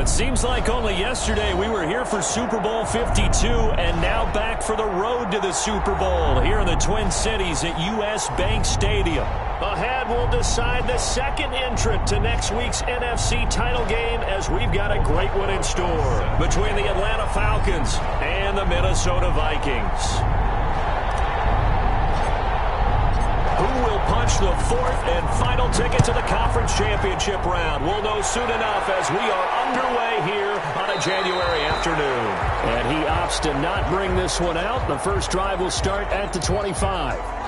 it seems like only yesterday we were here for Super Bowl 52 and now back for the road to the Super Bowl here in the Twin Cities at U.S. Bank Stadium. Ahead, we'll decide the second entrant to next week's NFC title game as we've got a great one in store between the Atlanta Falcons and the Minnesota Vikings. Who will punch the fourth and final ticket to the conference championship round? We'll know soon enough as we are underway here on a January afternoon. And he opts to not bring this one out. The first drive will start at the 25.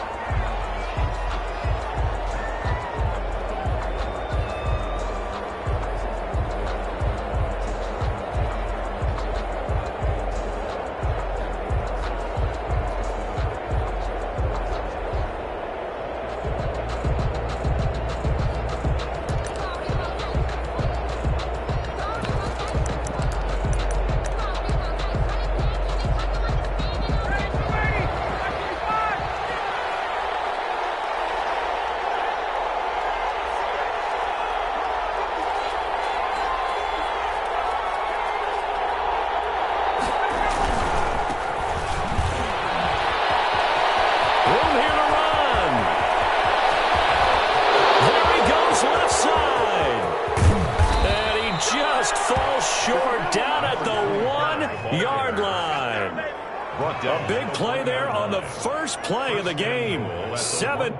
A big play there on the first play of the game. 7.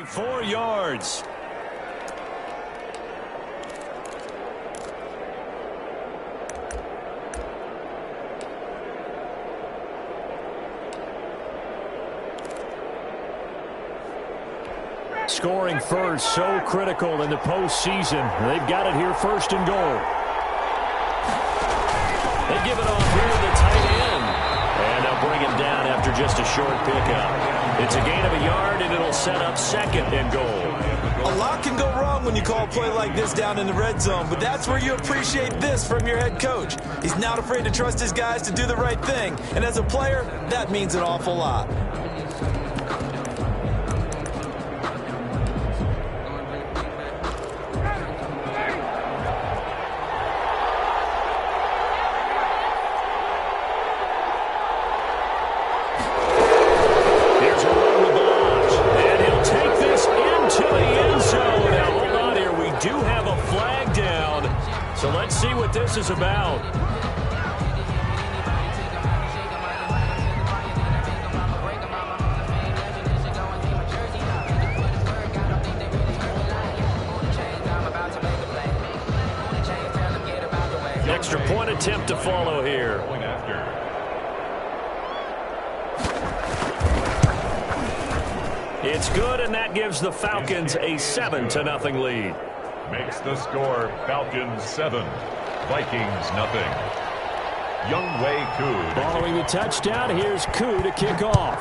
Four yards. Scoring first, so critical in the postseason. They've got it here first and goal. They give it off here to the tight end. And they'll bring him down after just a short pickup. It's a gain of a yard, and it'll set up second and goal. A lot can go wrong when you call a play like this down in the red zone, but that's where you appreciate this from your head coach. He's not afraid to trust his guys to do the right thing, and as a player, that means an awful lot. This is about. Extra point attempt to follow here. It's good, and that gives the Falcons a 7-0 lead. Makes the score Falcons 7. Vikings nothing. Younghoe Koo. Following the touchdown, here's Koo to kick off.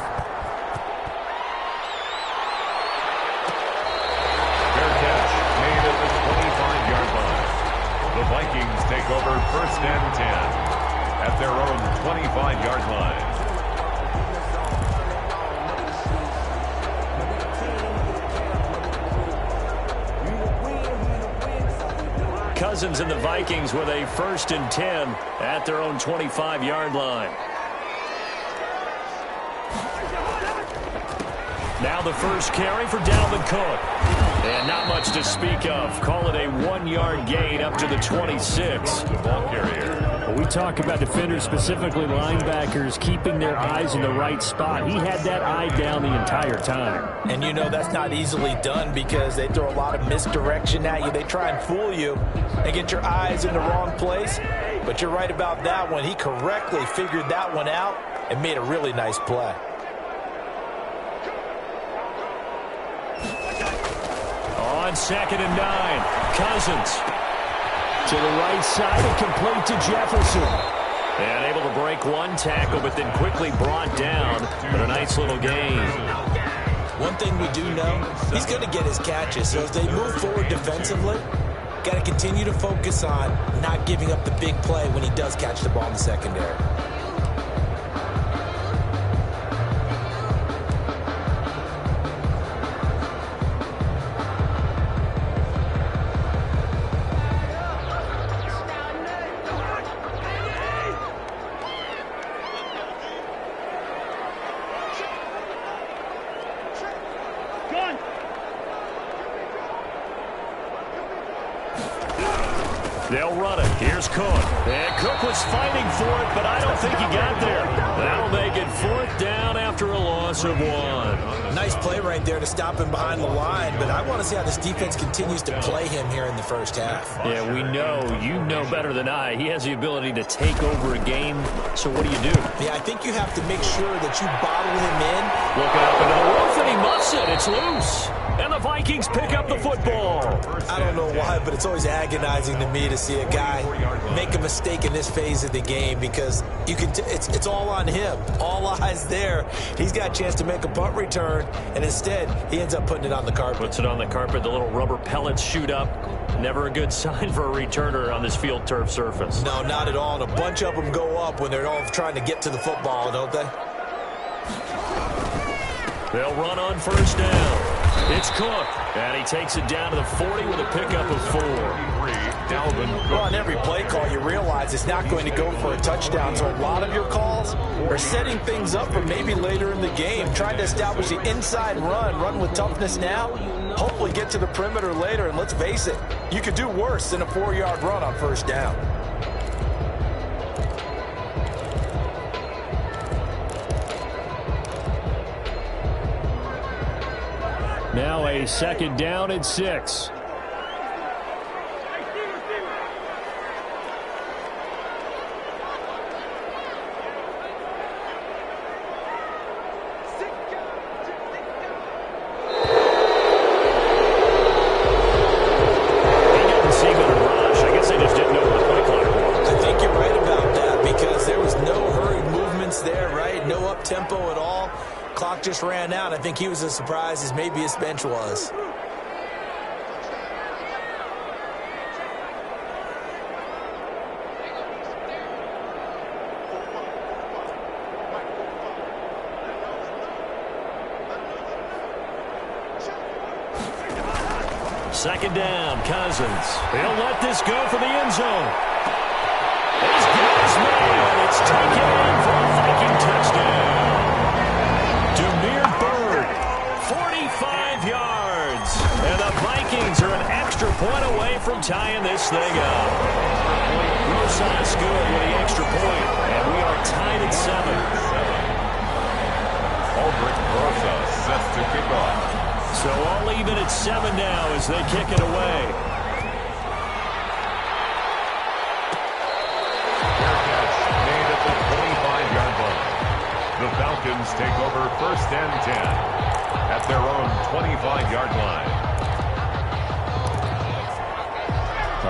Fair catch made at the 25-yard line. The Vikings take over first and 10 at their own 25-yard line. Cousins and the Vikings with a 1st and 10 at their own 25-yard line. Now the first carry for Dalvin Cook. And not much to speak of. Call it a 1-yard gain up to the 26. The ball carrier. Well, we talk about defenders, specifically linebackers, keeping their eyes in the right spot. He had that eye down the entire time. And you know that's not easily done because they throw a lot of misdirection at you. They try and fool you and get your eyes in the wrong place. But you're right about that one. He correctly figured that one out and made a really nice play. On 2nd and 9, Cousins to the right side and complete to Jefferson. And able to break one tackle, but then quickly brought down. But a nice little gain. One thing we do know, he's going to get his catches. So as they move forward defensively, got to continue to focus on not giving up the big play when he does catch the ball in the secondary. They'll run it. Here's Cook. And Cook was fighting for it, but I don't think he got there. That'll make it 4th down after a loss of 1. Nice play right there to stop him behind the line, but I want to see how this defense continues to play him here in the first half. Yeah, we know. You know better than I. He has the ability to take over a game, so what do you do? Yeah, I think you have to make sure that you bottle him in. Looking up into the roof, and he muffs it. It's loose. And the Vikings pick up the football. I don't know why, but it's always agonizing to me to see a guy make a mistake in this phase of the game because you can. It's all on him. All eyes there. He's got a chance to make a punt return, and instead he ends up putting it on the carpet. Puts it on the carpet. The little rubber pellets shoot up. Never a good sign for a returner on this field turf surface. No, not at all. And a bunch of them go up when they're all trying to get to the football, don't they? They'll run on 1st down. It's Cook, and he takes it down to the 40 with a pickup of 4. Dalvin Cook. Well, on every play call, you realize it's not going to go for a touchdown, so a lot of your calls are setting things up for maybe later in the game, trying to establish the inside run with toughness now, hopefully get to the perimeter later, and let's face it, you could do worse than a 4-yard run on 1st down. Now a 2nd down and 6. Tempo at all. Clock just ran out. I think he was as surprised as maybe his bench was. Second down, Cousins. He'll let this go for the end zone. He's got his man. It's taken in for a Viking touchdown. Demir Bird, 45 yards. And the Vikings are an extra point away from tying this thing up. Rosas good with the extra point. And we are tied at 7. Aldrich Rosas set to kick off. So all even at 7 now as they kick it away. The Falcons take over 1st and 10 at their own 25-yard line.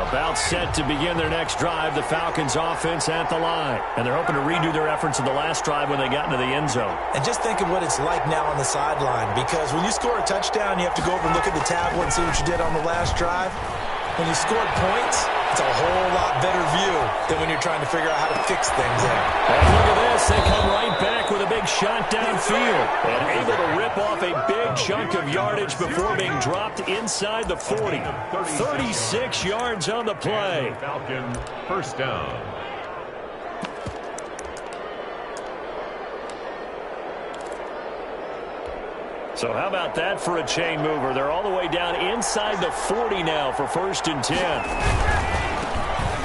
About set to begin their next drive, the Falcons offense at the line. And they're hoping to redo their efforts in the last drive when they got into the end zone. And just think of what it's like now on the sideline, because when you score a touchdown, you have to go over and look at the tablet and see what you did on the last drive. When you scored points, It's a whole lot better view than when you're trying to figure out how to fix things there. And look at this. They come right back with a big shot downfield. And able to rip off a big chunk of yardage before being dropped inside the 40. 36 yards on the play. Falcon first down. So how about that for a chain mover? They're all the way down inside the 40 now for 1st and 10.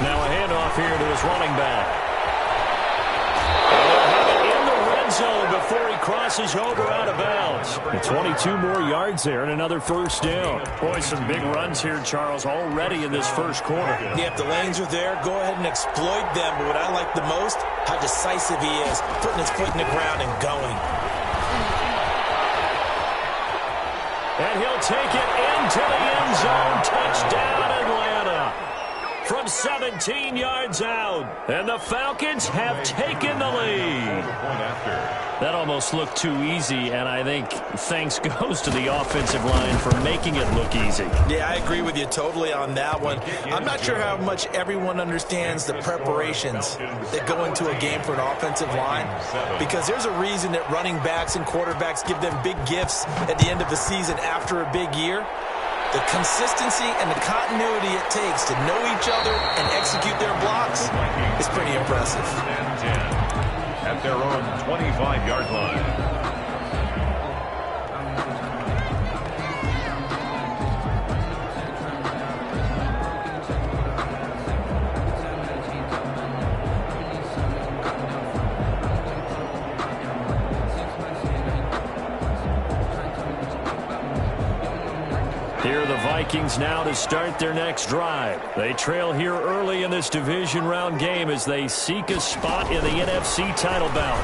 Now a handoff here to his running back. And they'll have it in the red zone before he crosses over out of bounds. 22 more yards there and another 1st down. Boy, some big runs here, Charles, already in this first quarter. Yeah, if the lanes are there, go ahead and exploit them. But what I like the most, how decisive he is, putting his foot in the ground and going. And he'll take it into the end zone. Touchdown, Atlanta. From 17 yards out. And the Falcons have taken the lead. That almost looked too easy, and I think thanks goes to the offensive line for making it look easy. Yeah, I agree with you totally on that one. I'm not sure how much everyone understands the preparations that go into a game for an offensive line, because there's a reason that running backs and quarterbacks give them big gifts at the end of the season after a big year. The consistency and the continuity it takes to know each other and execute their blocks is pretty impressive. At their own 25-yard line. Here are the Vikings now to start their next drive. They trail here early in this division round game as they seek a spot in the NFC title bout.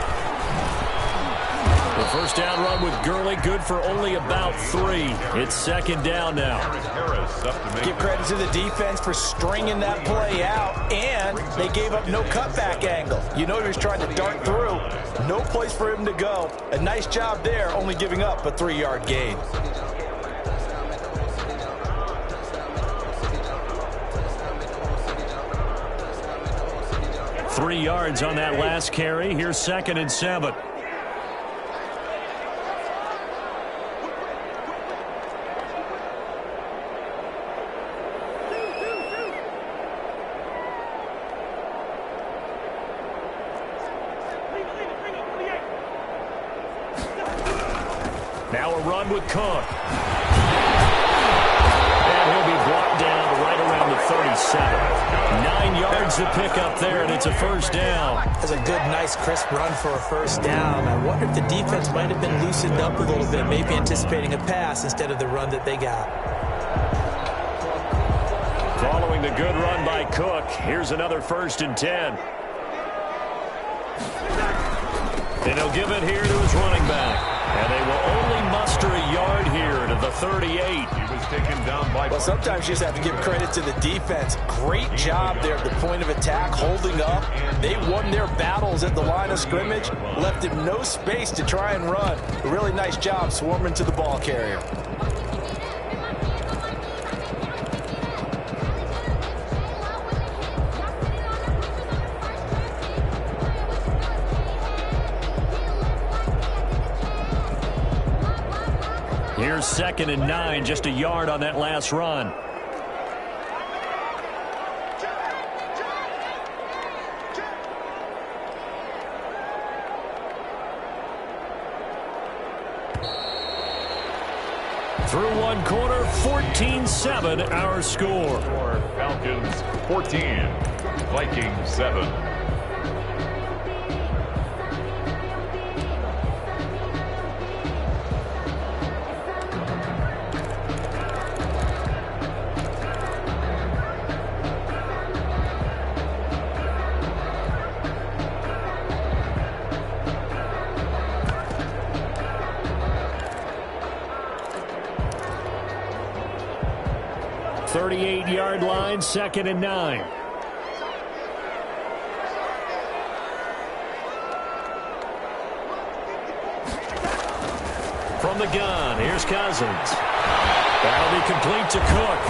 The first down run with Gurley, good for only about 3. It's 2nd down now. Give credit to the defense for stringing that play out, and they gave up no cutback angle. You know he was trying to dart through. No place for him to go. A nice job there, only giving up a 3-yard gain. 3 yards on that last carry. Here's 2nd and 7. Now a run with Cook. And he'll be brought down right around the 37. 9 yards to pick up there, and it's a 1st down. That's a good, nice, crisp run for a 1st down. I wonder if the defense might have been loosened up a little bit, maybe anticipating a pass instead of the run that they got. Following the good run by Cook, here's another 1st and 10. And he'll give it here to his running back. And they will only muster a yard here to the 38. He was taken down by... Well, sometimes you just have to give credit to the defense. Great job there at the point of attack, holding up. They won their battles at the line of scrimmage, left him no space to try and run. A really nice job swarming to the ball carrier. Here's 2nd and 9, just a yard on that last run. Through one quarter, 14-7 our score. Falcons 14, Vikings 7. Yard line, 2nd and 9. From the gun, here's Cousins. That'll be complete to Cook.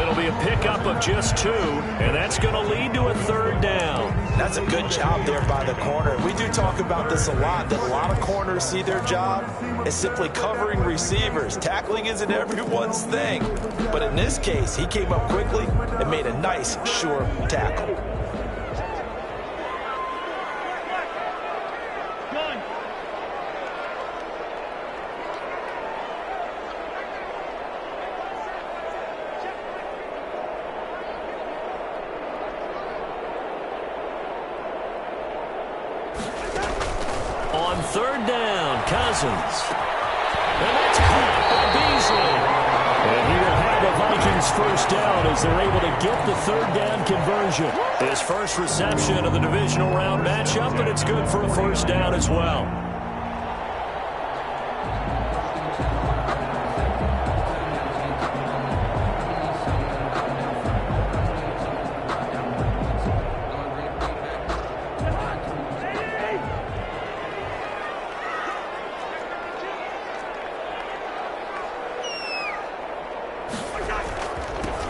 It'll be a pickup of just 2, and that's going to lead to a 3rd down. That's a good job there by the corner. We do talk about this a lot, that a lot of corners see their job as simply covering receivers. Tackling isn't everyone's thing. But in this case, he came up quickly and made a nice, sure tackle. On 3rd down, Cousins. And that's caught by Beasley. And he will have the Vikings 1st down as they're able to get the 3rd down conversion. His first reception of the divisional round matchup, and it's good for a 1st down as well.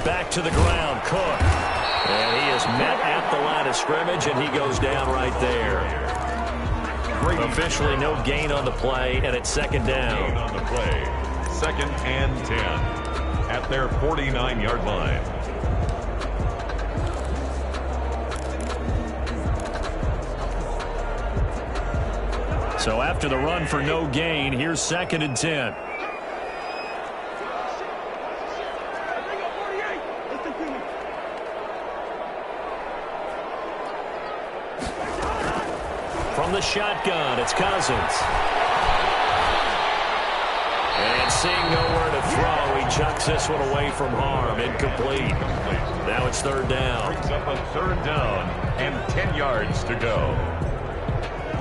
Back to the ground, Cook. And he is met at the line of scrimmage, and he goes down right there. Officially no gain on the play, and it's 2nd down. Gain on the play. 2nd and 10 at their 49-yard line. So after the run for no gain, here's 2nd and 10. From the shotgun, it's Cousins. And seeing nowhere to throw, he chucks this one away from harm. Incomplete. Now it's 3rd down. Brings up a 3rd down and 10 yards to go.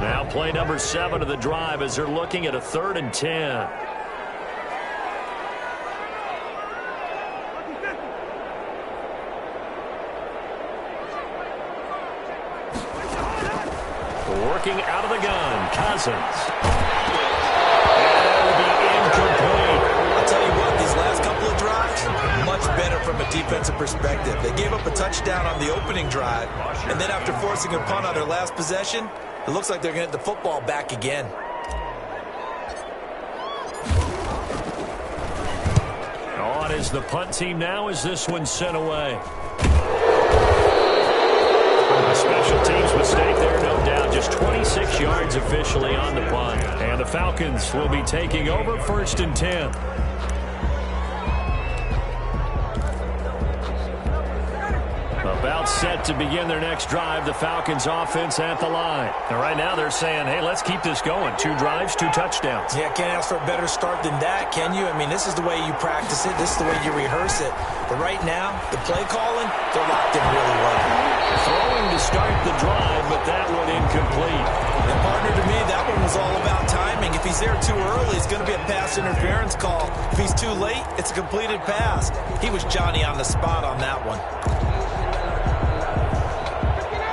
Now play number 7 of the drive as they're looking at a 3rd and 10. Working out of the gun, Cousins. And it'll be incomplete. I'll tell you what, these last couple of drives, much better from a defensive perspective. They gave up a touchdown on the opening drive, and then after forcing a punt on their last possession, it looks like they're going to get the football back again. On is the punt team now as this one's sent away. A special teams mistake there, no doubt. Just 26 yards officially on the punt. And the Falcons will be taking over 1st and 10. About set to begin their next drive, the Falcons offense at the line. And right now they're saying, hey, let's keep this going. 2 drives, 2 touchdowns. Yeah, can't ask for a better start than that, can you? I mean, this is the way you practice it. This is the way you rehearse it. But right now, the play calling, they're locked in really well. Throwing to start the drive, but that one incomplete. And partner, to me, that one was all about timing. If he's there too early, it's going to be a pass interference call. If he's too late, it's a completed pass. He was Johnny on the spot on that one.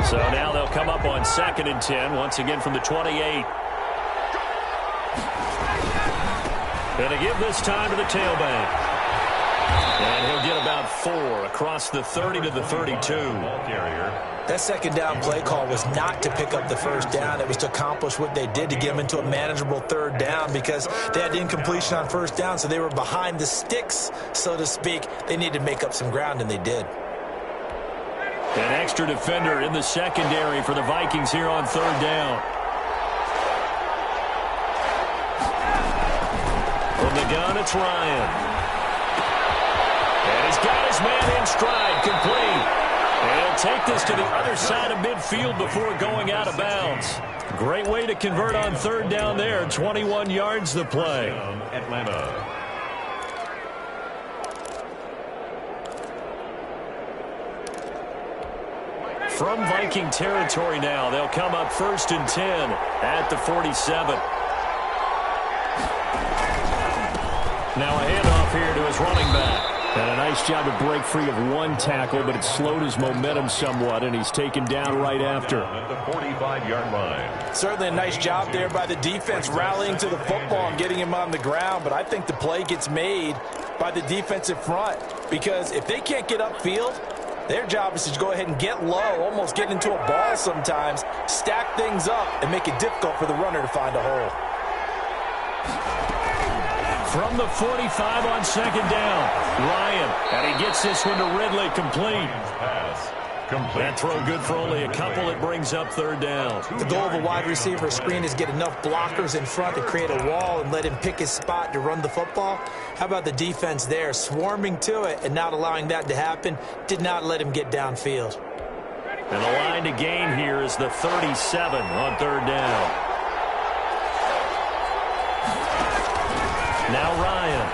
So now they'll come up on 2nd and 10, once again from the 28. And to give this time to the tailback. And he'll get about 4 across the 30 to the 32. That 2nd down play call was not to pick up the 1st down. It was to accomplish what they did to get them into a manageable 3rd down because they had incompletion on 1st down, so they were behind the sticks, so to speak. They needed to make up some ground, and they did. An extra defender in the secondary for the Vikings here on 3rd down. From the gun, it's Ryan. And he's got his man in stride, complete. And he'll take this to the other side of midfield before going out of bounds. Great way to convert on 3rd down there. 21 yards the play. Atlanta. From Viking territory now, they'll come up 1st and 10 at the 47. Now a handoff here to his running back. And a nice job to break free of 1 tackle, but it slowed his momentum somewhat, and he's taken down right after. At the 45-yard line. Certainly a nice job there by the defense rallying to the football and getting him on the ground, but I think the play gets made by the defensive front because if they can't get upfield, Their job is to go ahead and get low, almost get into a ball sometimes, stack things up, and make it difficult for the runner to find a hole. From the 45 on second down, Ryan, and he gets this one to Ridley, complete. That throw good for only a couple. It brings up third down. The goal of a wide receiver screen is get enough blockers in front to create a wall and let him pick his spot to run the football. How about the defense there, swarming to it and not allowing that to happen? Did not let him get downfield. And the line to gain here is the 37 on third down. Now Ryan.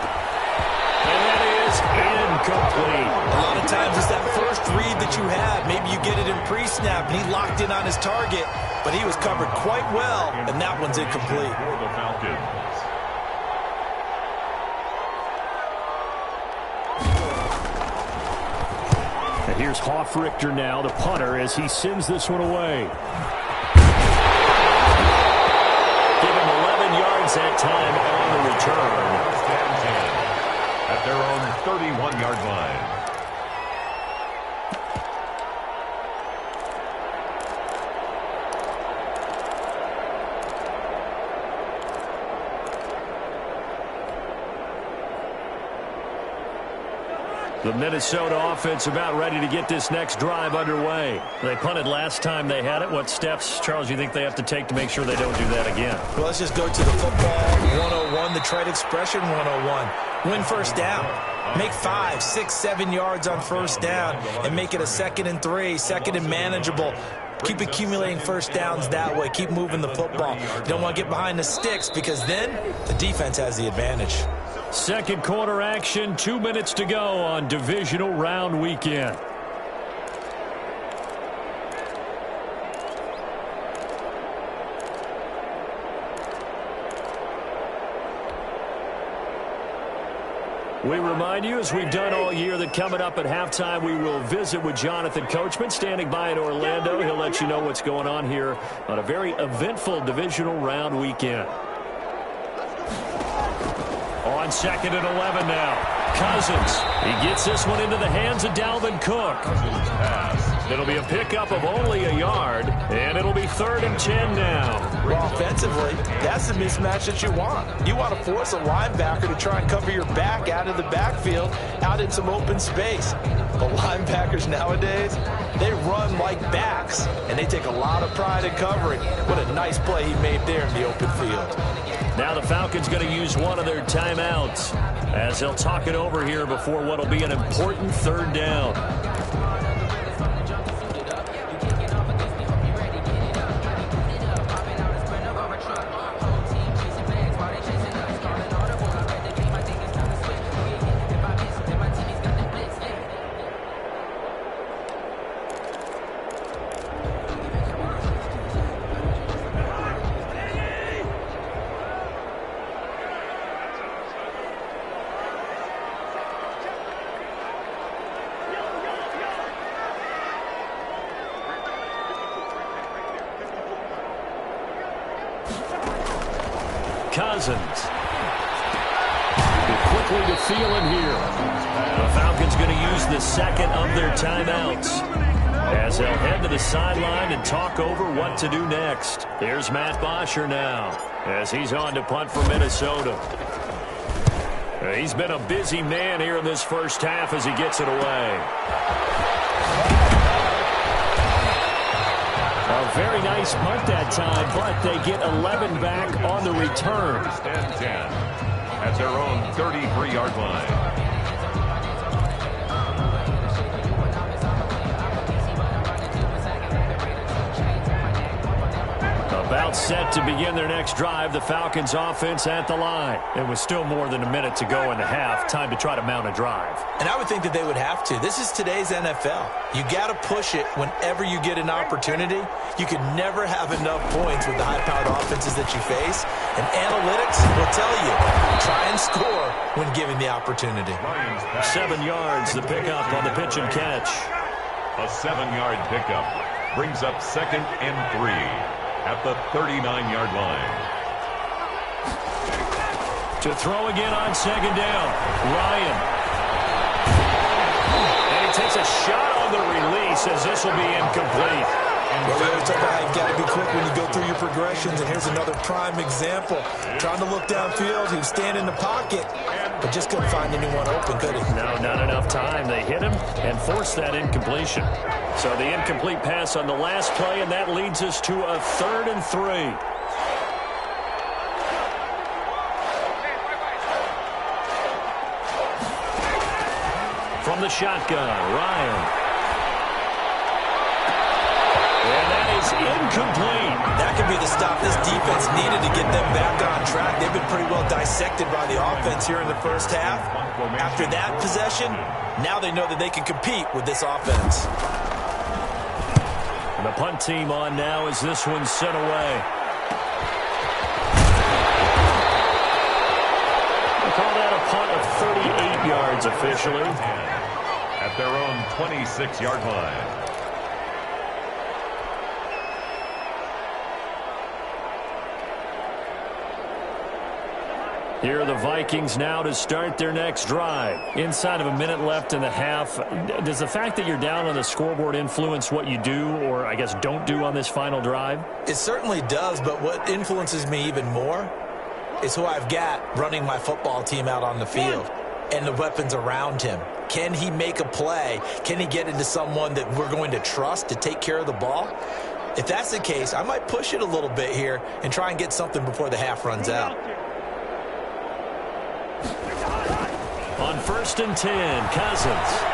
And that is incomplete. A lot of times it's that first read that you have. Maybe you get it in pre-snap, and he locked in on his target, but he was covered quite well, and that one's incomplete. For the Falcons. And here's Hofrichter now, the punter, as he sends this one away. Give him 11 yards that time on the return. At their own 31-yard line. The Minnesota offense about ready to get this next drive underway. They punted last time they had it. What steps, Charles, you think they have to take to make sure they don't do that again? Well, let's just go to the football 101, the trade expression 101. Win first down. Make 5, 6, 7 yards on first down and make it a 2nd and 3, 2nd and manageable. Keep accumulating first downs that way. Keep moving the football. You don't want to get behind the sticks because then the defense has the advantage. Second quarter action, 2 minutes to go on divisional round weekend. We remind you, as we've done all year, that coming up at halftime, we will visit with Jonathan Coachman, standing by in Orlando. He'll let you know what's going on here on a very eventful divisional round weekend. On 2nd and 11 now. Cousins. He gets this one into the hands of Dalvin Cook. It'll be a pickup of only a yard, and it'll be 3rd and 10 now. Well, offensively, that's the mismatch that you want. You want to force a linebacker to try and cover your back out of the backfield, out in some open space. But linebackers nowadays, they run like backs, and they take a lot of pride in covering. What a nice play he made there in the open field. Now the Falcons going to use one of their timeouts as they'll talk it over here before what will be an important 3rd down. Cousins. Quickly to Thielen here. The Falcons going to use the 2nd of their timeouts as they'll head to the sideline and talk over what to do next. Here's Matt Bosher now as he's on to punt for Minnesota. He's been a busy man here in this first half as he gets it away. A very nice punt that time, but they get 11 back on the return. 10 at their own 33-yard line. About set to begin their next drive, the Falcons offense at the line. It was still more than a minute to go in the half. Time to try to mount a drive. And I would think that they would have to. This is today's NFL. You got to push it whenever you get an opportunity. You can never have enough points with the high-powered offenses that you face. And analytics will tell you, try and score when given the opportunity. 7 yards, the pickup on the pitch and catch. A 7-yard pickup brings up 2nd and 3. At the 39-yard line. To throw again on 2nd down. Ryan. And he takes a shot on the he says this will be incomplete. Well, we always talk about how you've got to be quick when you go through your progressions, and here's another prime example. Trying to look downfield, he was standing in the pocket, but just couldn't find anyone open, could he? No, not enough time. They hit him and forced that incompletion. So the incomplete pass on the last play, and that leads us to a 3rd and 3. From the shotgun, Ryan. And that is incomplete. That could be the stop this defense needed to get them back on track. They've been pretty well dissected by the offense here in the first half. After that possession, now they know that they can compete with this offense. And the punt team on now as this one's sent away. They call that a punt of 38 yards officially. At their own 26-yard line. Here are the Vikings now to start their next drive. Inside of a minute left in the half, does the fact that you're down on the scoreboard influence what you do, or I guess don't do on this final drive? It certainly does, but what influences me even more is who I've got running my football team out on the field and the weapons around him. Can he make a play? Can he get into someone that we're going to trust to take care of the ball? If that's the case, I might push it a little bit here and try and get something before the half runs out. On 1st and 10, Cousins.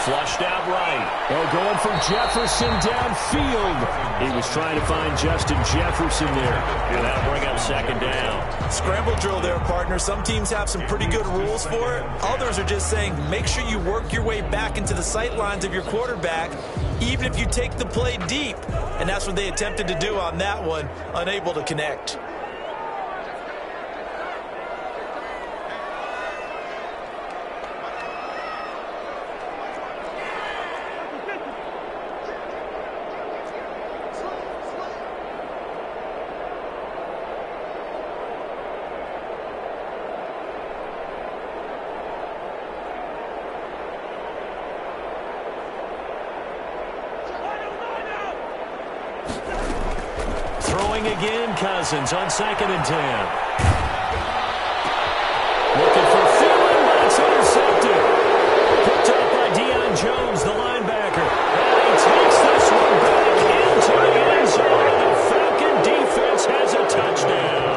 Flushed out right. Oh, going for Jefferson downfield. He was trying to find Justin Jefferson there. And that'll bring up 2nd down. Scramble drill there, partner. Some teams have some pretty good rules for it. Others are just saying make sure you work your way back into the sight lines of your quarterback, even if you take the play deep. And that's what they attempted to do on that one, unable to connect. Again, Cousins on 2nd and 10. Looking for Thielen, but it's intercepted. Picked up by Deion Jones, the linebacker. And he takes this one back into the end zone. The Falcon defense has a touchdown.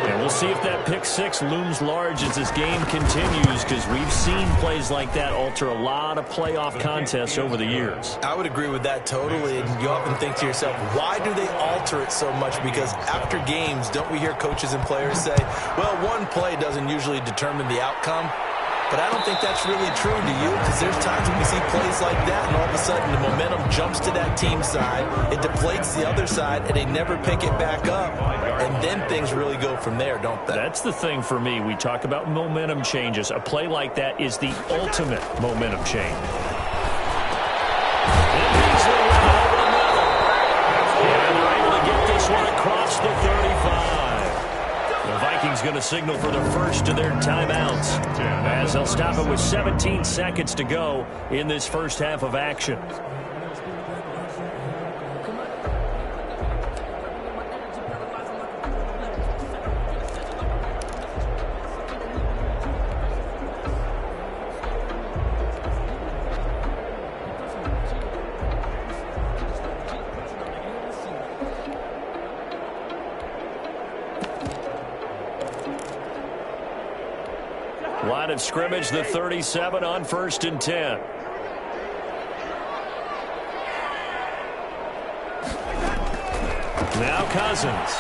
And we'll see if that pick 6 looms large as this game continues, because we've seen plays like that alter a lot of playoff contests over the years. I would agree with that totally, and you often think to yourself, why do they alter it so much? Because after games, don't we hear coaches and players say, well, one play doesn't usually determine the outcome? But I don't think that's really true, do you? Because there's times when we see plays like that, and all of a sudden the momentum jumps to that team side, it deflates the other side, and they never pick it back up. And then things really go from there, don't they? That's the thing for me. We talk about momentum changes. A play like that is the ultimate momentum change. And Beasley went over the middle. And they're able to get this one across the 35. The Vikings going to signal for the first of their timeouts, as they'll stop it with 17 seconds to go in this first half of action. Line of scrimmage, the 37 on 1st and 10. Now Cousins.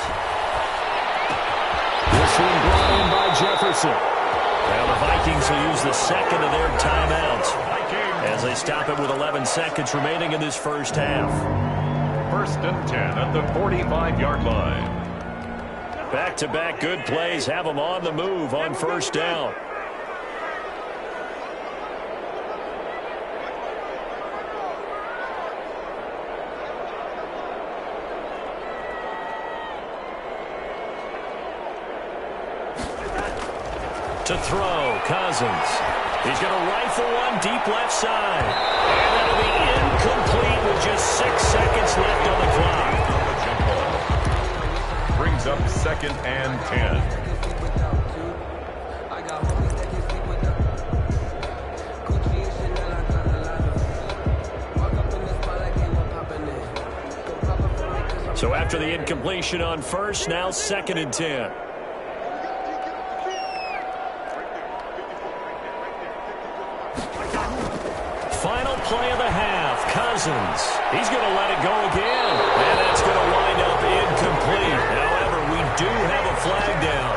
This one brought in by Jefferson. Now the Vikings will use the 2nd of their timeouts as they stop it with 11 seconds remaining in this first half. 1st and 10 at the 45-yard line. Back-to-back good plays have them on the move on 1st down. To throw, Cousins. He's going to rifle one deep left side. And that'll be just 6 seconds left on the clock. Jump ball. Brings up 2nd and 10. So after the incompletion on first, now 2nd and 10. Final play of the half, Cousins. He's going to let it go again. And that's going to wind up incomplete. However, we do have a flag down.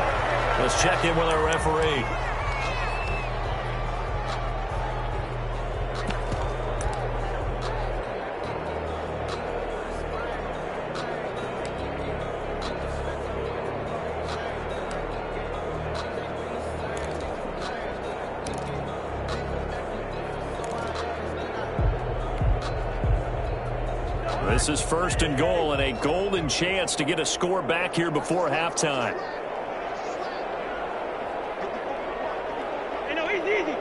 Let's check in with our referee. This is 1st and goal and a golden chance to get a score back here before halftime. Easy.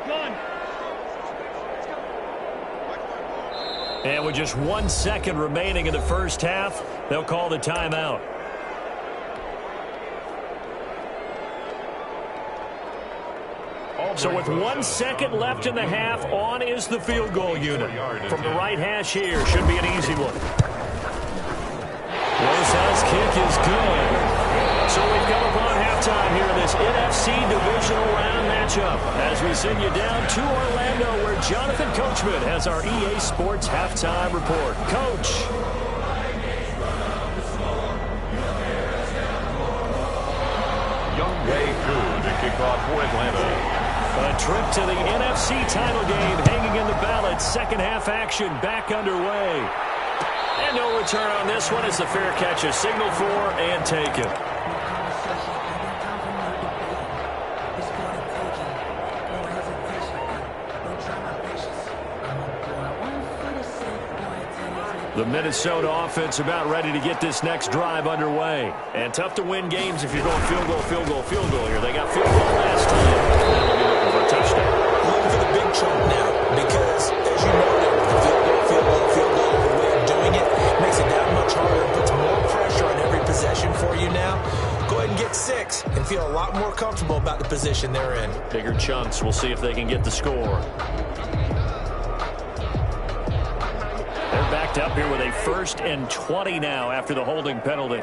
Go on. And with just 1 second remaining in the first half, they'll call the timeout. So with 1 second left in the half, on is the field goal unit. From the right hash here, should be an easy one. Rosa's kick is good. So we've come upon halftime here in this NFC Divisional Round matchup as we send you down to Orlando where Jonathan Coachman has our EA Sports Halftime Report. Coach. Younghoe Koo to kick off for Atlanta. A trip to the NFC title game hanging in the balance. Second half action back underway. And no return on this one. It's a fair catch, a signal for and taken. The Minnesota offense about ready to get this next drive underway. And tough to win games if you're going field goal, field goal, field goal here. They got field goal last time. Now they'll be looking for a touchdown. Looking for the big chunk now because, as you noted, the field goal, the way of doing it makes it that much harder and puts more pressure on every possession for you now. Go ahead and get 6 and feel a lot more comfortable about the position they're in. Bigger chunks. We'll see if they can get the score. They're backed up here with a 1st and 20 now after the holding penalty.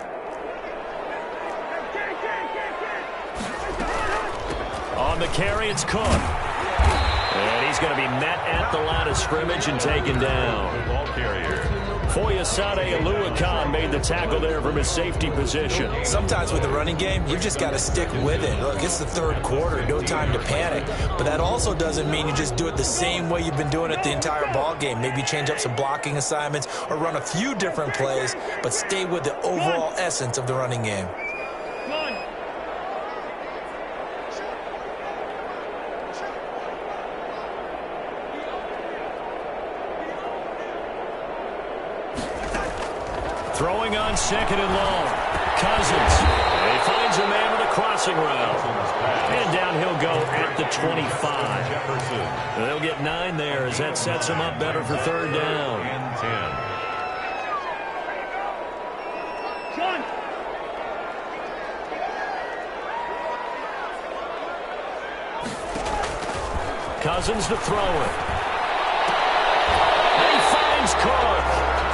On the carry, it's Cook. And he's going to be met at the line of scrimmage and taken down. Ball carrier. Foyesade Oluwakan made the tackle there from his safety position. Sometimes with the running game, you've just got to stick with it. Look, it's the 3rd quarter, no time to panic. But that also doesn't mean you just do it the same way you've been doing it the entire ball game. Maybe change up some blocking assignments or run a few different plays, but stay with the overall essence of the running game. Throwing on 2nd and long. Cousins. He finds a man with a crossing route. And down he'll go at the 25. They'll get 9 there as that sets him up better for 3rd down. And 10. Cousins to throw it. And he finds Cook.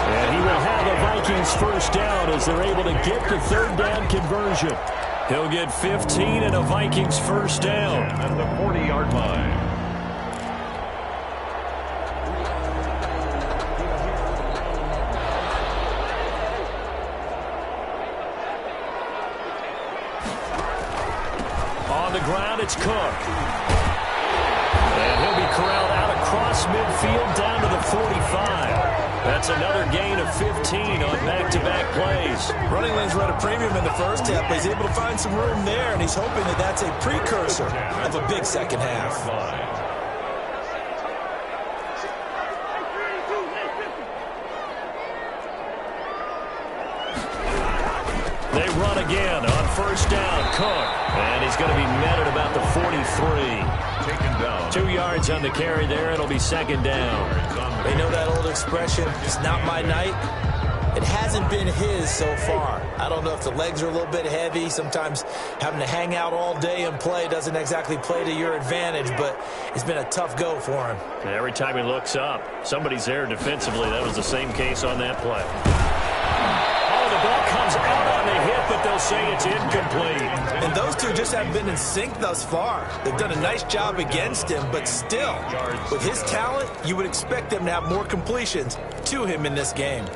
And he will have a Vikings 1st down as they're able to get the 3rd down conversion. He'll get 15 and a Vikings 1st down. At the 40-yard line. On the ground, it's Cook. And he'll be corralled out across midfield down to the 45. That's another gain of 15 on back-to-back plays. Running lanes run a premium in the first half, but he's able to find some room there, and he's hoping that that's a precursor of a big second half. They run again on first down. Cook. And he's going to be met at about the 43. Taken down. 2 yards on the carry there. It'll be second down. They know that old expression, it's not my night. It hasn't been his so far. I don't know if the legs are a little bit heavy. Sometimes having to hang out all day and play doesn't exactly play to your advantage, but it's been a tough go for him. And every time he looks up, somebody's there defensively. That was the same case on that play. Oh, the ball comes out on the hit, but they'll say it's incomplete. And those two just haven't been in sync thus far. They've done a nice job against him, but still, with his talent, you would expect them to have more completions to him in this game.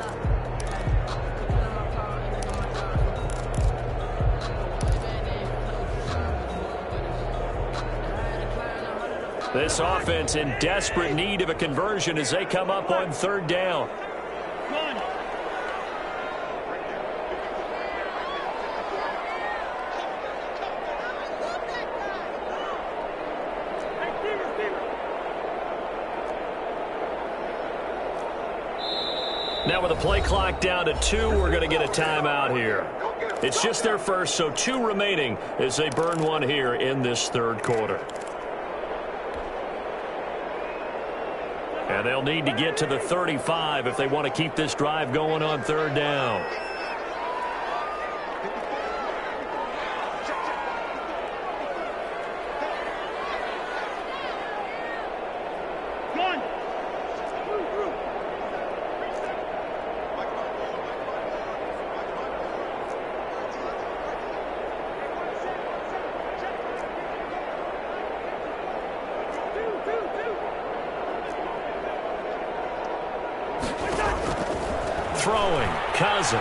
This offense in desperate need of a conversion as they come up on third down. Run. Now with the play clock down to 2, we're going to get a timeout here. It's just their first, so 2 remaining as they burn one here in this third quarter. And they'll need to get to the 35 if they want to keep this drive going on third down. Run. Throwing, Cousins.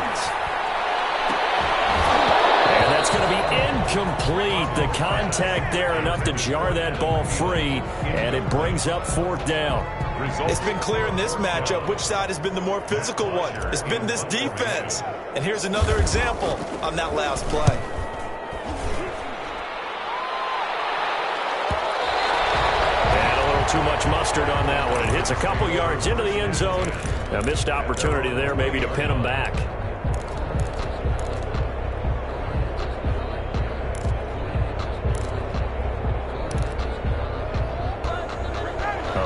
And that's going to be incomplete. The contact there enough to jar that ball free, and it brings up fourth down. It's been clear in this matchup which side has been the more physical one. It's been this defense. And here's another example on that last play. Too much mustard on that one. It hits a couple yards into the end zone. A missed opportunity there maybe to pin them back.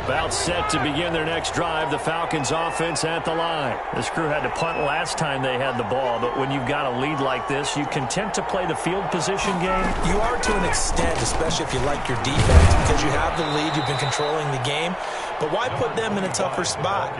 About set to begin their next drive. The Falcons offense at the line. This crew had to punt last time they had the ball, but when you've got a lead like this, you content to play the field position game? You are to an extent, especially if you like your defense, because you have the lead, you've been controlling the game. But why put them in a tougher spot?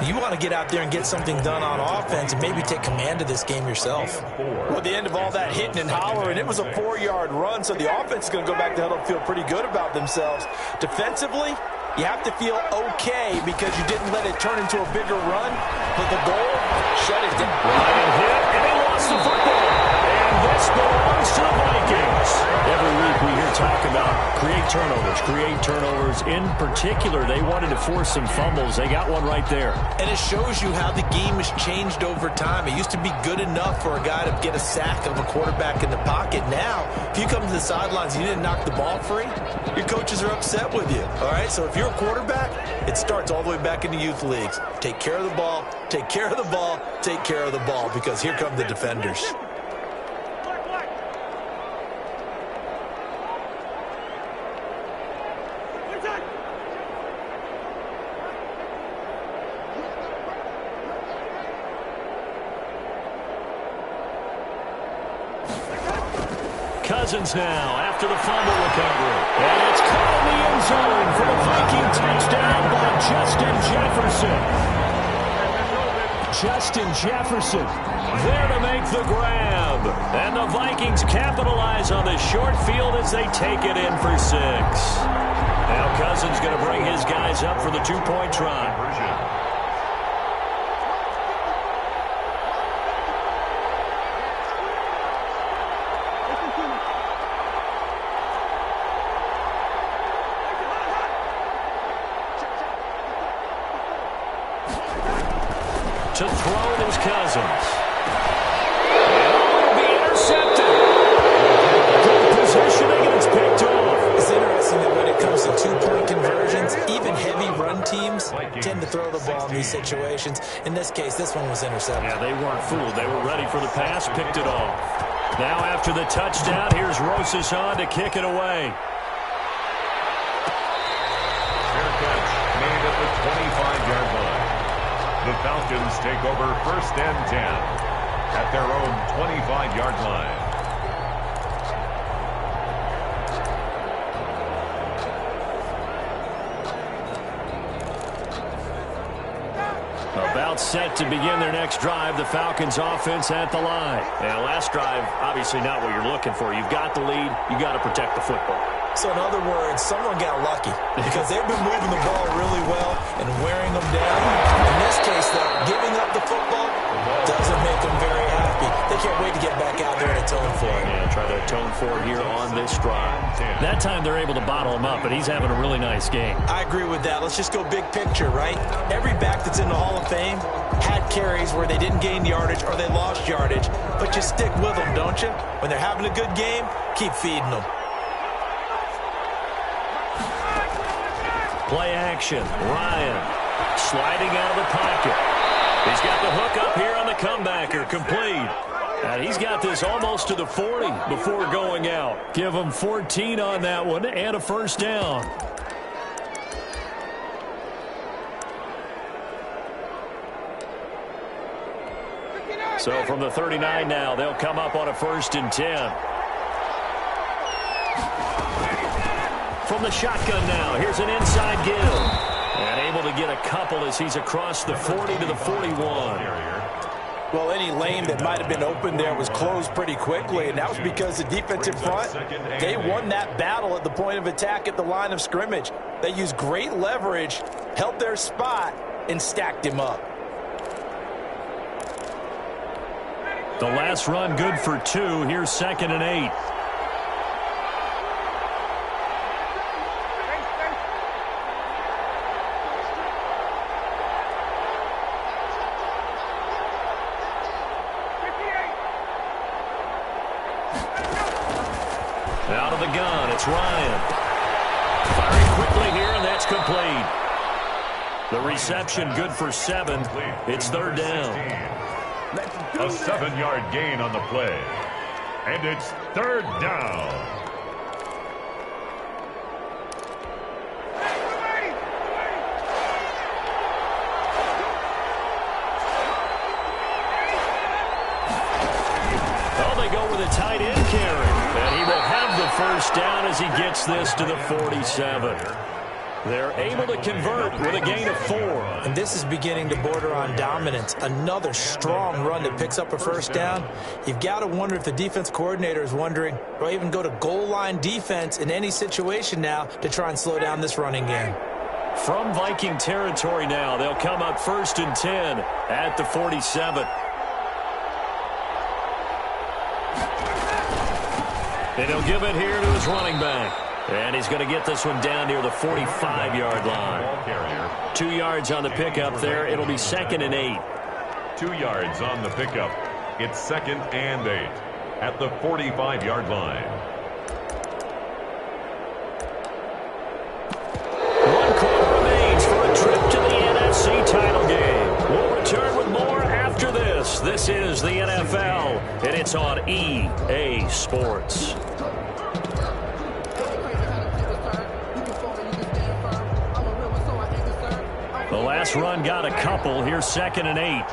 You want to get out there and get something done on offense and maybe take command of this game yourself. Well, at the end of all that hitting and hollering, it was a 4-yard run, so the offense is going to go back to huddle and feel pretty good about themselves. Defensively, you have to feel okay because you didn't let it turn into a bigger run. But the goal, shut it down. Ryan hit, and he lost the football. And this belongs to the Vikings. Every week we hear talk about create turnovers. In particular, they wanted to force some fumbles. They got one right there. And it shows you how the game has changed over time. It used to be good enough for a guy to get a sack of a quarterback in the pocket. Now, if you come to the sidelines and you didn't knock the ball free, your coaches are upset with you. All right, so if you're a quarterback, it starts all the way back in the youth leagues. Take care of the ball, take care of the ball, take care of the ball, because here come the defenders. Cousins now after the fumble recovery. And it's caught in the end zone for the Viking touchdown by Justin Jefferson. Justin Jefferson there to make the grab. And the Vikings capitalize on the short field as they take it in for 6. Now Cousins going to bring his guys up for the 2-point try. To throw is Cousins. And be intercepted. Good positioning, and it's picked off. It's interesting that when it comes to 2-point conversions, even heavy run teams tend to throw the ball in these situations. In this case, this one was intercepted. Yeah, they weren't fooled. They were ready for the pass, picked it off. Now after the touchdown, here's Rosas on to kick it away. Fair catch made at the 25-yard line. The Falcons take over 1st and 10 at their own 25-yard line. About set to begin their next drive, the Falcons offense at the line. Now, last drive, obviously not what you're looking for. You've got the lead. You got to protect the football. So in other words, someone got lucky because they've been moving the ball really well and wearing them down. In this case, though, giving up the football doesn't make them very happy. They can't wait to get back out there and atone for it. Yeah, try to atone for it here on this drive. That time they're able to bottle him up, but he's having a really nice game. I agree with that. Let's just go big picture, right? Every back that's in the Hall of Fame had carries where they didn't gain yardage or they lost yardage, but you stick with them, don't you? When they're having a good game, keep feeding them. Play action. Ryan sliding out of the pocket. He's got the hook up here on the comebacker. Complete. And he's got this almost to the 40 before going out. Give him 14 on that one and a first down. So from the 39 now, they'll come up on a 1st and 10. From the shotgun now, here's an inside give. And able to get a couple as he's across the 40 to the 41. Well, any lane that might have been open there was closed pretty quickly, and that was because the defensive front, they won that battle at the point of attack at the line of scrimmage. They used great leverage, held their spot, and stacked him up. The last run good for 2. Here's 2nd and 8. Out of the gun, it's Ryan. Firing quickly here, and that's complete. The reception good for 7. It's 3rd down. A 7-yard gain on the play. And it's 3rd down. Oh, they go with a tight end carry. And he will have the first down as he gets this to the 47. They're able to convert with a gain of 4. And this is beginning to border on dominance. Another strong run that picks up a first down. You've got to wonder if the defense coordinator is wondering, do I even go to goal line defense in any situation now to try and slow down this running game? From Viking territory now, they'll come up 1st and 10 at the 47. And he'll give it here to his running back. And he's going to get this one down near the 45-yard line. 2 yards on the pickup there. It'll be 2nd and 8. 2 yards on the pickup. It's 2nd and 8 at the 45-yard line. 1 quarter remains for a trip to the NFC title game. We'll return with more after this. This is the NFL, and it's on EA Sports. The last run got a couple. Here's 2nd and 8.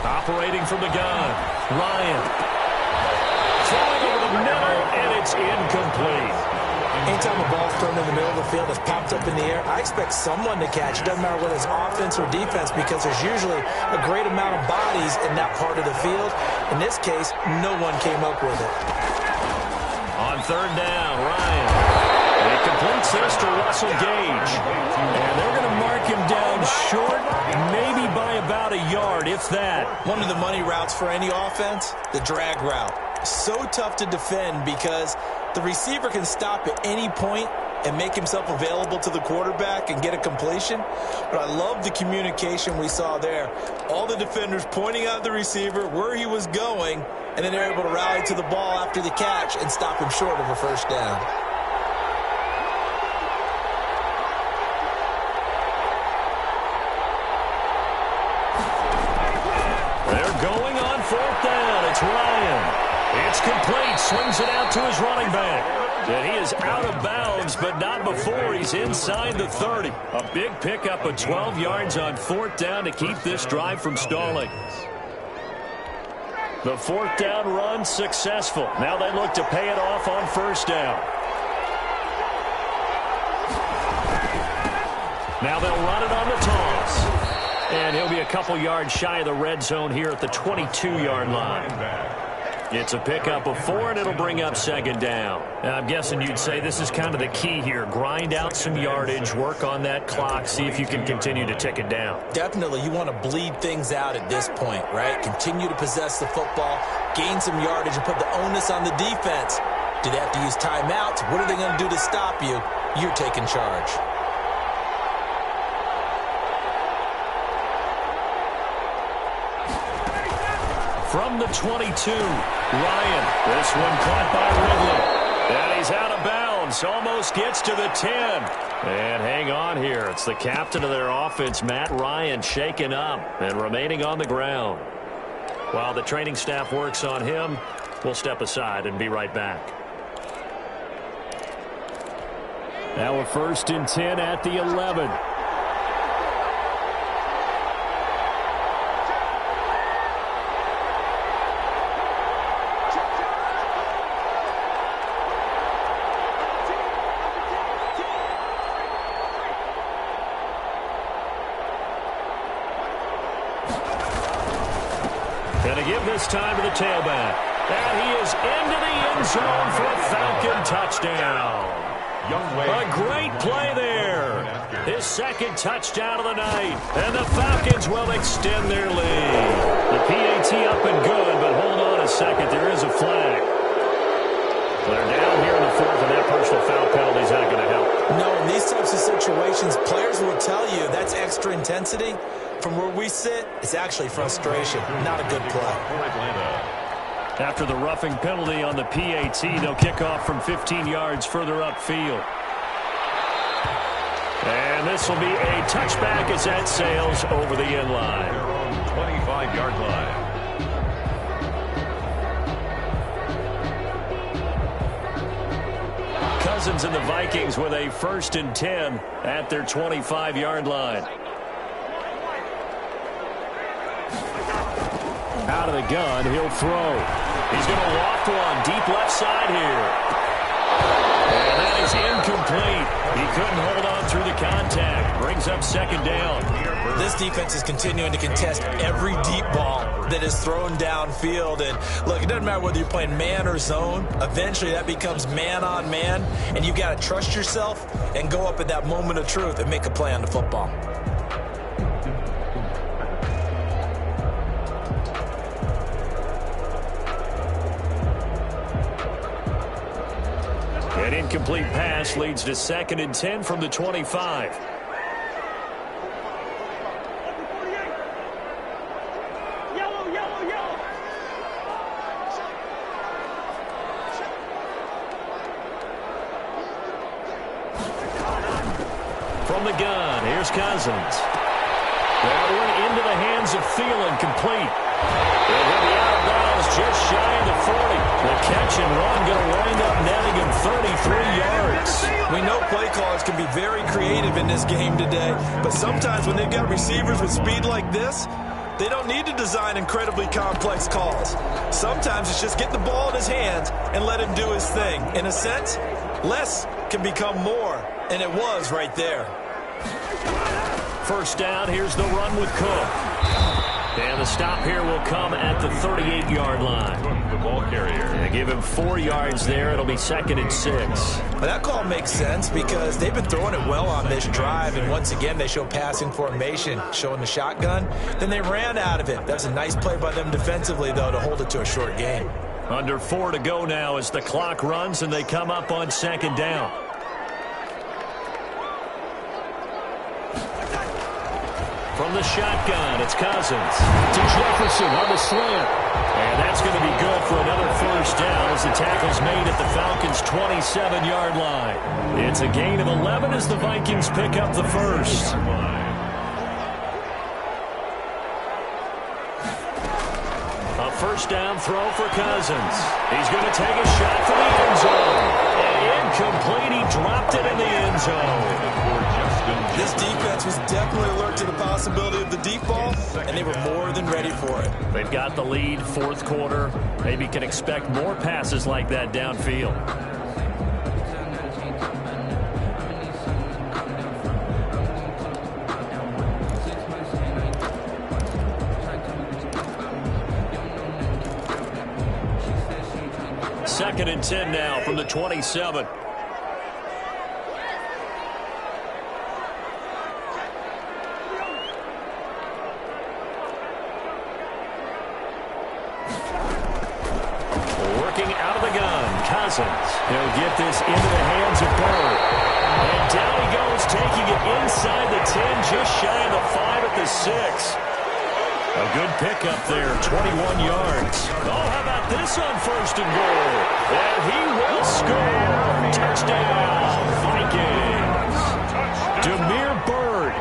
Operating from the gun. Ryan. Throwing over the middle, and it's incomplete. Anytime a ball's thrown in the middle of the field that's popped up in the air, I expect someone to catch. It doesn't matter whether it's offense or defense because there's usually a great amount of bodies in that part of the field. In this case, no one came up with it. On 3rd down, Ryan. He completes this to Russell Gage. And they're going to mark him down short, maybe by about a yard, if that. One of the money routes for any offense, the drag route. So tough to defend because the receiver can stop at any point and make himself available to the quarterback and get a completion. But I love the communication we saw there. All the defenders pointing out the receiver, where he was going, and then they're able to rally to the ball after the catch and stop him short of a first down. They're going on 4th down. It's Ryan. It's complete. Swings it out to his running back. And he is out of bounds, but not before he's inside the 30. A big pickup of 12 yards on 4th down to keep this drive from stalling. The 4th down run successful. Now they look to pay it off on 1st down. Now they'll run it on the toss. And he'll be a couple yards shy of the red zone here at the 22-yard line. It's a pickup of 4, and it'll bring up 2nd down. Now, I'm guessing you'd say this is kind of the key here. Grind out some yardage, work on that clock, see if you can continue to tick it down. Definitely, you want to bleed things out at this point, right? Continue to possess the football, gain some yardage, and put the onus on the defense. Do they have to use timeouts? What are they going to do to stop you? You're taking charge. From the 22, Ryan. This one caught by Ridley. And he's out of bounds. Almost gets to the 10. And hang on here. It's the captain of their offense, Matt Ryan, shaken up and remaining on the ground. While the training staff works on him, we'll step aside and be right back. Now a 1st and 10 at the 11. This time to the tailback. And he is into the end zone for a Falcon touchdown. A great play there. His 2nd touchdown of the night. And the Falcons will extend their lead. The PAT up and good, but hold on a second. There is a flag. They're down here in the 4th, and that personal foul penalty is not going to help. No, in these types of situations, players will tell you that's extra intensity. From where we sit, it's actually frustration. Not a good play. After the roughing penalty on the PAT, they'll kick off from 15 yards further upfield. And this will be a touchback as that sails over the end line. 25-yard line. Cousins and the Vikings with a 1st and 10 at their 25-yard line. Out of the gun, he'll throw. He's going to loft one deep left side here. And that is incomplete. He couldn't hold on through the contact. Brings up 2nd down. This defense is continuing to contest every deep ball that is thrown downfield. And look, it doesn't matter whether you're playing man or zone. Eventually that becomes man on man. And you've got to trust yourself and go up at that moment of truth and make a play on the football. An incomplete pass leads to 2nd and 10 from the 25. From the gun, here's Cousins. That one into the hands of Thielen, complete. And he'll be out of bounds just shy of the 40. The catch and run going to wind up netting him 33 yards. We know play callers can be very creative in this game today, but sometimes when they've got receivers with speed like this, they don't need to design incredibly complex calls. Sometimes it's just get the ball in his hands and let him do his thing. In a sense, less can become more, and it was right there. 1st down, here's the run with Cook. And the stop here will come at the 38-yard line. The ball carrier. They give him 4 yards there. It'll be 2nd and 6. Well, that call makes sense because they've been throwing it well on this drive, and once again they show passing formation, showing the shotgun. Then they ran out of it. That's a nice play by them defensively, though, to hold it to a short game. Under 4 to go now as the clock runs and they come up on 2nd down. From the shotgun, it's Cousins to Jefferson on the slant. And that's going to be good for another 1st down as the tackle's made at the Falcons' 27-yard line. It's a gain of 11 as the Vikings pick up the 1st. first down throw for Cousins. He's going to take a shot for the end zone. And incomplete. He dropped it in the end zone. This defense was definitely alert to the possibility of the deep ball, and they were more than ready for it. They've got the lead, fourth quarter. Maybe can expect more passes like that downfield. Second and 10 now from the 27. Working out of the gun, Cousins. He'll get this into the hands of Bird. And down he goes, taking it inside the 10, just shy of the 5 at the 6. A good pickup there, 21 yards. Oh, how about this on first and goal? And he will score. Touchdown, Vikings. Demir Bird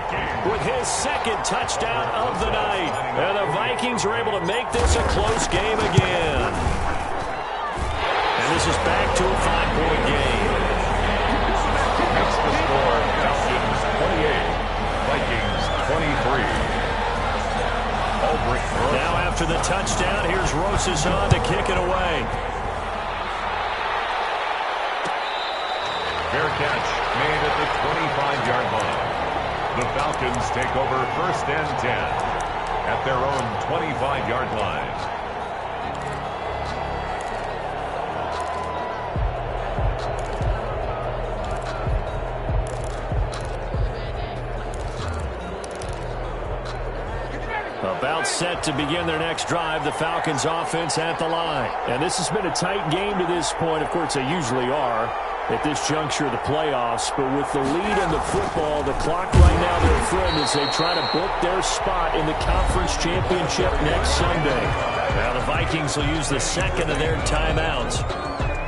with his second touchdown of the night. And the Vikings are able to make this a close game again. And this is back to a 5-point game. Makes the score Falcons 28, Vikings 23. Now after the touchdown, here's Rosas on to kick it away. Fair catch made at the 25-yard line. The Falcons take over first and 10 at their own 25-yard line. About set to begin their next drive, the Falcons offense at the line. And this has been a tight game to this point. Of course, they usually are at this juncture of the playoffs. But with the lead in the football, the clock right now, their friend, as they try to book their spot in the conference championship next Sunday. Now the Vikings will use the second of their timeouts.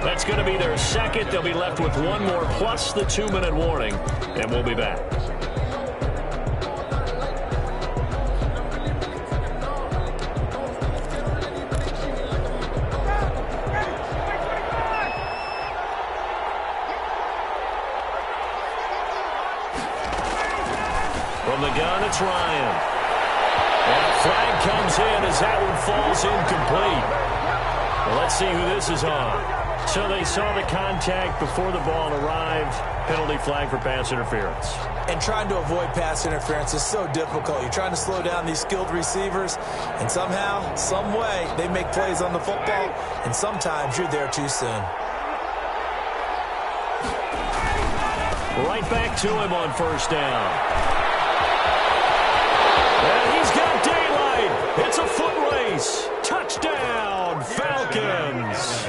That's going to be their second. They'll be left with one more plus the 2-minute warning. And we'll be back. From the gun, it's Ryan. And a flag comes in as that one falls incomplete. Well, let's see who this is on. So they saw the contact before the ball arrived. Penalty flag for pass interference. And trying to avoid pass interference is so difficult. You're trying to slow down these skilled receivers, and somehow, some way, they make plays on the football, and sometimes you're there too soon. Right back to him on first down. And he's got daylight. It's a foot race. Touchdown, Falcons.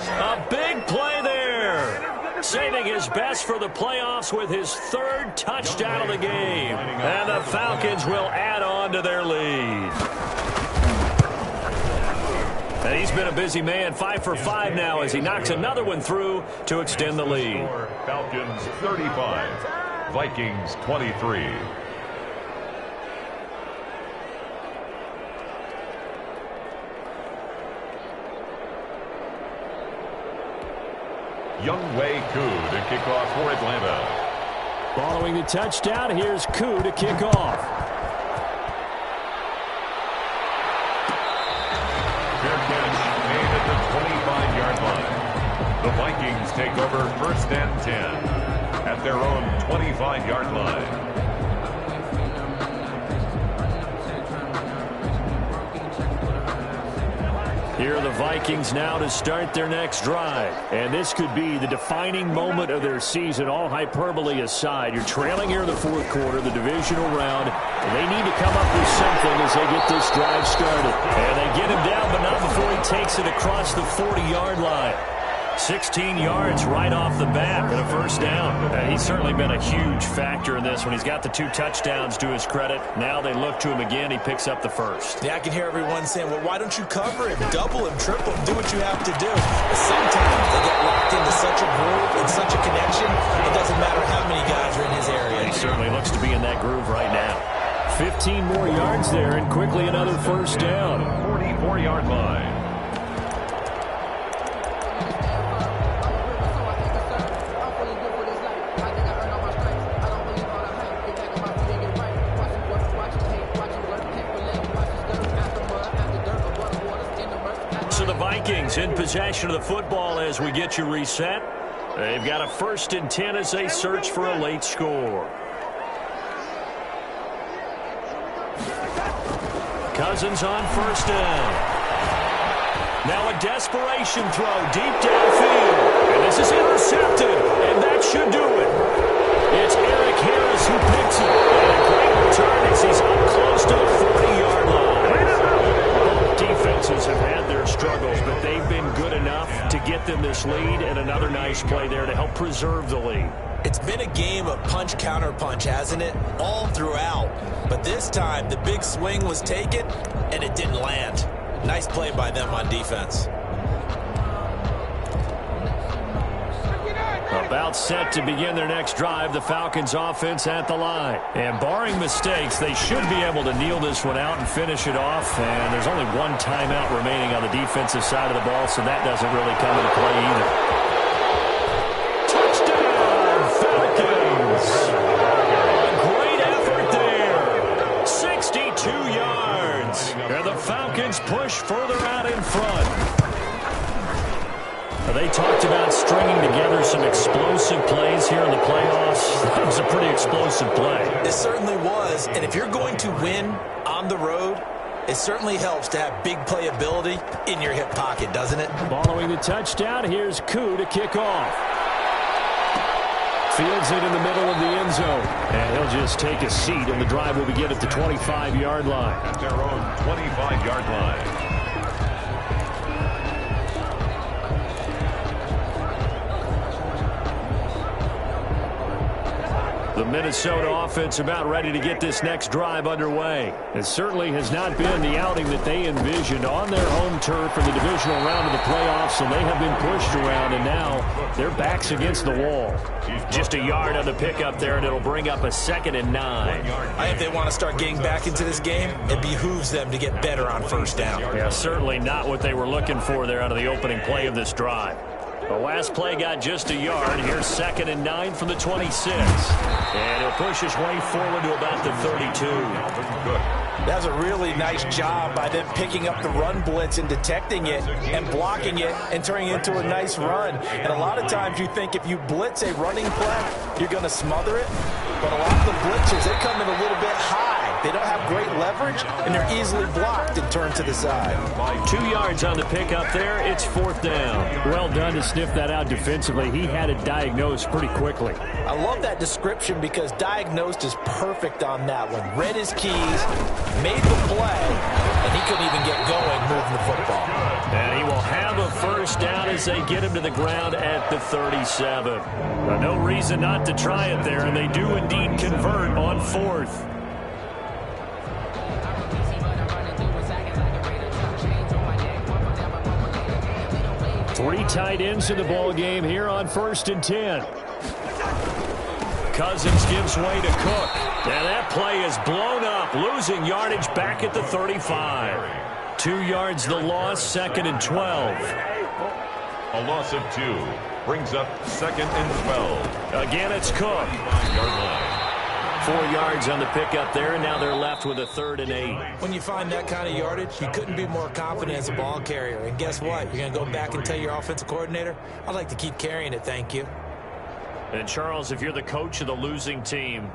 A big play there. Saving his best for the playoffs with his third touchdown of the game. And the Falcons will add on to their lead. And he's been a busy man, 5 for 5 now as he knocks another one through to extend the lead. Falcons 35, Vikings 23. Younghoe Koo to kick off for Atlanta. Following the touchdown, here's Koo to kick off. Fair catch made at the 25-yard line. The Vikings take over first and 10 at their own 25-yard line. Here are the Vikings now to start their next drive. And this could be the defining moment of their season, all hyperbole aside. You're trailing here in the fourth quarter, the divisional round. And they need to come up with something as they get this drive started. And they get him down, but not before he takes it across the 40-yard line. 16 yards right off the bat and a first down. He's certainly been a huge factor in this when he's got the 2 touchdowns to his credit. Now they look to him again. He picks up the first. Yeah, I can hear everyone saying, well, why don't you cover him, double him, triple him, do what you have to do. But sometimes they get locked into such a groove and such a connection, it doesn't matter how many guys are in his area. He certainly looks to be in that groove right now. 15 more yards there and quickly another first down. 44-yard line. So the Vikings in possession of the football as we get you reset. They've got a 1st and 10 as they search for a late score. Cousins on 1st down. Now a desperation throw deep downfield. And this is intercepted. And that should do it. It's Eric Harris who picks it. And a great return as he's up close to the 40-yard line. Both defenses have had their struggles, but they've been good enough to get them this lead, and another nice play there to help preserve the lead. It's been a game of punch-counter-punch, hasn't it? All throughout. But this time, the big swing was taken, and it didn't land. Nice play by them on defense. About set to begin their next drive, the Falcons offense at the line. And barring mistakes, they should be able to kneel this one out and finish it off. And there's only one timeout remaining on the defensive side of the ball, so that doesn't really come into play either. Touchdown, Falcons! A great effort there. 62 yards. And the Falcons push further out in front. They talked about stringing together some explosive plays here in the playoffs. That was a pretty explosive play. It certainly was, and if you're going to win on the road, it certainly helps to have big playability in your hip pocket, doesn't it? Following the touchdown, here's Koo to kick off. Fields it in the middle of the end zone. And he'll just take a seat, and the drive will begin at the 25-yard line. At their own 25-yard line. The Minnesota offense about ready to get this next drive underway. It certainly has not been the outing that they envisioned on their home turf in the divisional round of the playoffs, and they have been pushed around, and now their backs against the wall. Just a yard on the pickup there, and it'll bring up a 2nd and 9. I think they want to start getting back into this game. It behooves them to get better on 1st down. Yeah, certainly not what they were looking for there out of the opening play of this drive. The last play got just a yard. Here's 2nd and 9 from the 26. And he'll push his way forward to about the 32. That's a really nice job by them picking up the run blitz and detecting it and blocking it and turning it into a nice run. And a lot of times you think if you blitz a running play, you're going to smother it. But a lot of the blitzers, they come in a little bit high. They don't have great leverage, and they're easily blocked and turned to the side. 2 yards on the pickup there. It's 4th down. Well done to sniff that out defensively. He had it diagnosed pretty quickly. I love that description because diagnosed is perfect on that one. Read his keys, made the play, and he couldn't even get going moving the football. And he will have a 1st down as they get him to the ground at the 37. No reason not to try it there, and they do indeed convert on 4th. Three tight ends in the ball game here on 1st and 10. Cousins gives way to Cook. And that play is blown up, losing yardage back at the 35. 2 yards the loss, 2nd and 12. A loss of 2 brings up 2nd and 12. Again, it's Cook. 5-yard line. 4 yards on the pickup there, and now they're left with a 3rd and 8. When you find that kind of yardage, you couldn't be more confident as a ball carrier. And guess what? You're going to go back and tell your offensive coordinator, I'd like to keep carrying it, thank you. And, Charles, if you're the coach of the losing team,